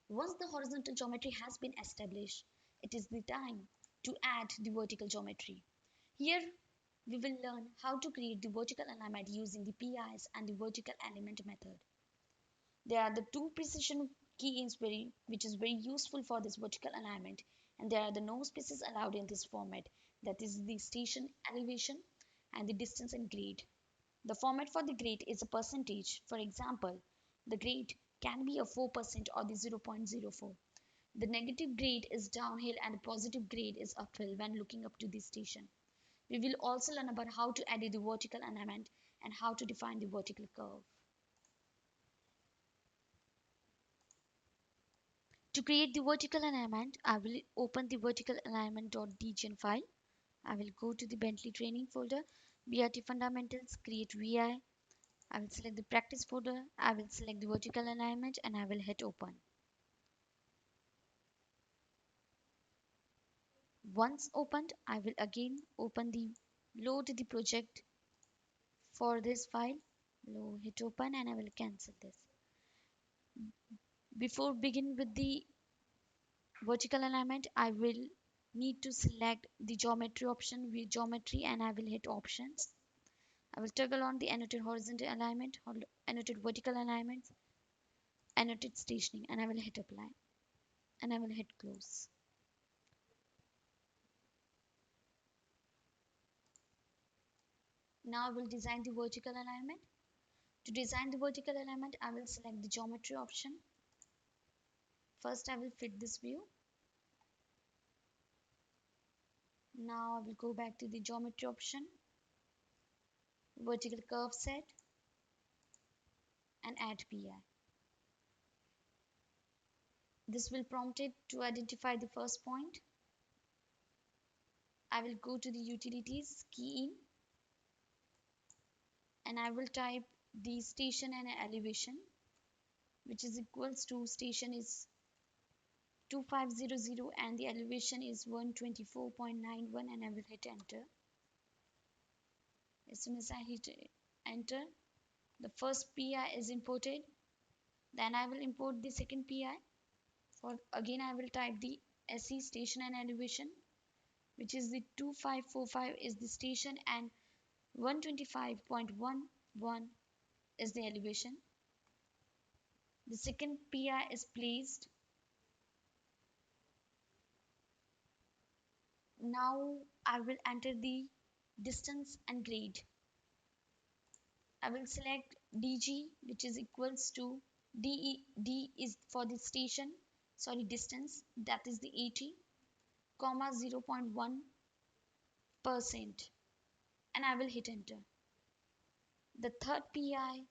Once the horizontal geometry has been established, it is the time to add the vertical geometry. Here we will learn how to create the vertical alignment using the PIs and the vertical element method. There are the two precision keyins which is very useful for this vertical alignment, and there are the no spaces allowed in this format, that is the station elevation and the distance and grade. The format for the grade is a percentage. For example, the grade can be a 4% or the 0.04. The negative grade is downhill and the positive grade is uphill when looking up to the station. We will also learn about how to edit the vertical alignment and how to define the vertical curve. To create the vertical alignment, I will open the vertical alignment.dgen file. I will go to the Bentley training folder, BRT fundamentals, create VI. I will select the practice folder. I will select the vertical alignment and I will hit open. Once opened, I will again open the load the project for this file. Hit open and I will cancel this. Before begin with the vertical alignment, I will need to select the geometry option with geometry and I will hit options. I will toggle on the annotate horizontal alignment, annotate vertical alignment, annotate stationing, and I will hit apply and I will hit close. Now I will design the vertical alignment. To design the vertical alignment, I will select the geometry option. First, I will fit this view. Now I will go back to the geometry option, vertical curve set, and add PI. This will prompt it to identify the first point. I will go to the utilities, key in, and I will type the station and elevation, which is equals to station is 2500 and the elevation is 124.91, and I will hit enter. As soon as I hit enter, the first PI is imported. Then I will import the second PI. For again I will type the SE station and elevation, which is the 2545 is the station and 125.11 is the elevation. The second PI is placed. Now I will enter the distance and grade. I will select DG, which is equals to D is for the station, sorry, distance, that is the 80, comma 0.1%, and I will hit enter. The third PI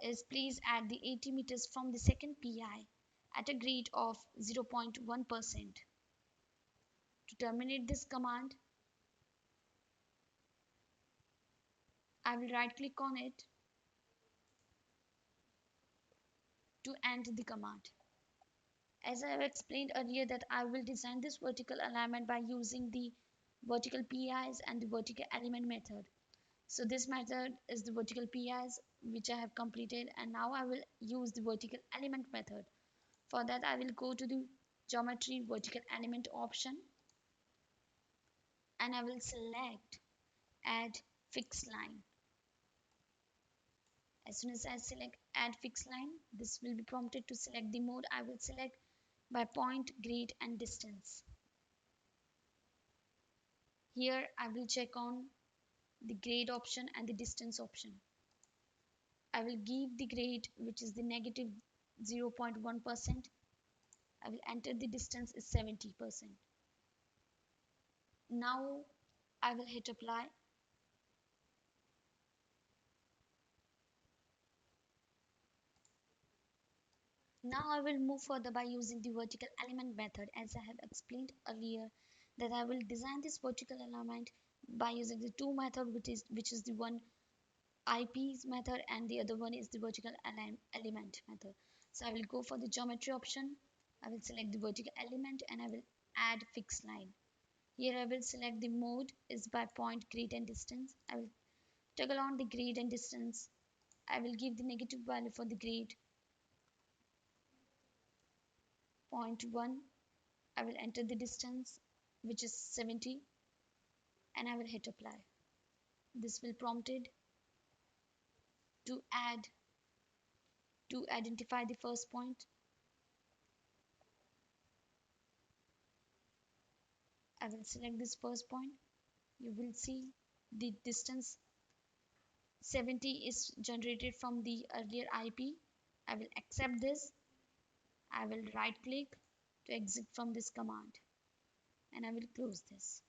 is placed at the 80 meters from the second PI at a grade of 0.1%. To terminate this command, I will right click on it to end the command. As I have explained earlier that I will design this vertical alignment by using the vertical PIs and the vertical element method. So this method is the vertical PIs which I have completed, and now I will use the vertical element method. For that I will go to the geometry vertical element option and I will select add fixed line. As soon as I select add fixed line, this will be prompted to select the mode. I will select by point, grade and distance. Here I will check on the grade option and the distance option. I will give the grade which is the negative 0.1%. I will enter the distance is 70%. Now I will hit apply. Now I will move further by using the vertical element method, as I have explained earlier that I will design this vertical alignment by using the two method, which is the one IP's method and the other one is the vertical element method. So I will go for the geometry option. I will select the vertical element and I will add fixed line. Here I will select the mode is by point, grade and distance. I will toggle on the grade and distance. I will give the negative value for the grade. point 1. I will enter the distance, which is 70, and I will hit apply. This will prompted to add to identify the first point. I will select this first point. You will see the distance 70 is generated from the earlier IP. I will accept this. I will right click to exit from this command, and I will close this.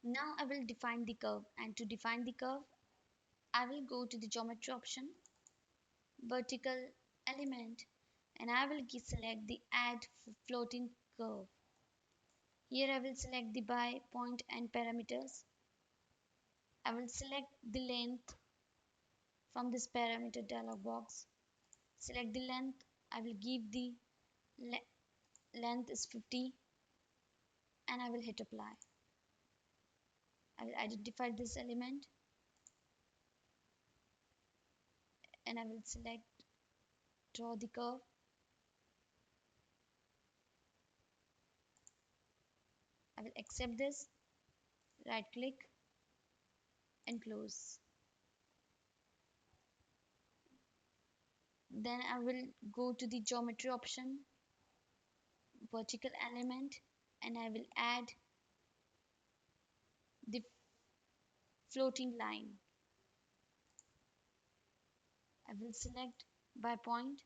Now I will define the curve, and to define the curve I will go to the geometry option, vertical element, and I will select the add floating curve. Here I will select the by point and parameters. I will select the length from this parameter dialog box. Select the length. I will give the length is 50, and I will hit apply. I will identify this element, and I will select draw the curve. I will accept this, right click and close. Then I will go to the geometry option, vertical element, and I will add the floating line. I will select by point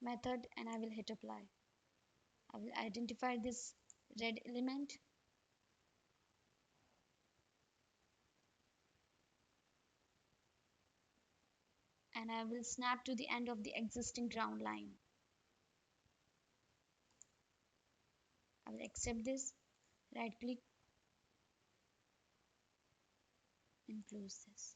method, and I will hit apply. I will identify this red element, and I will snap to the end of the existing ground line. I will accept this, right click and close this.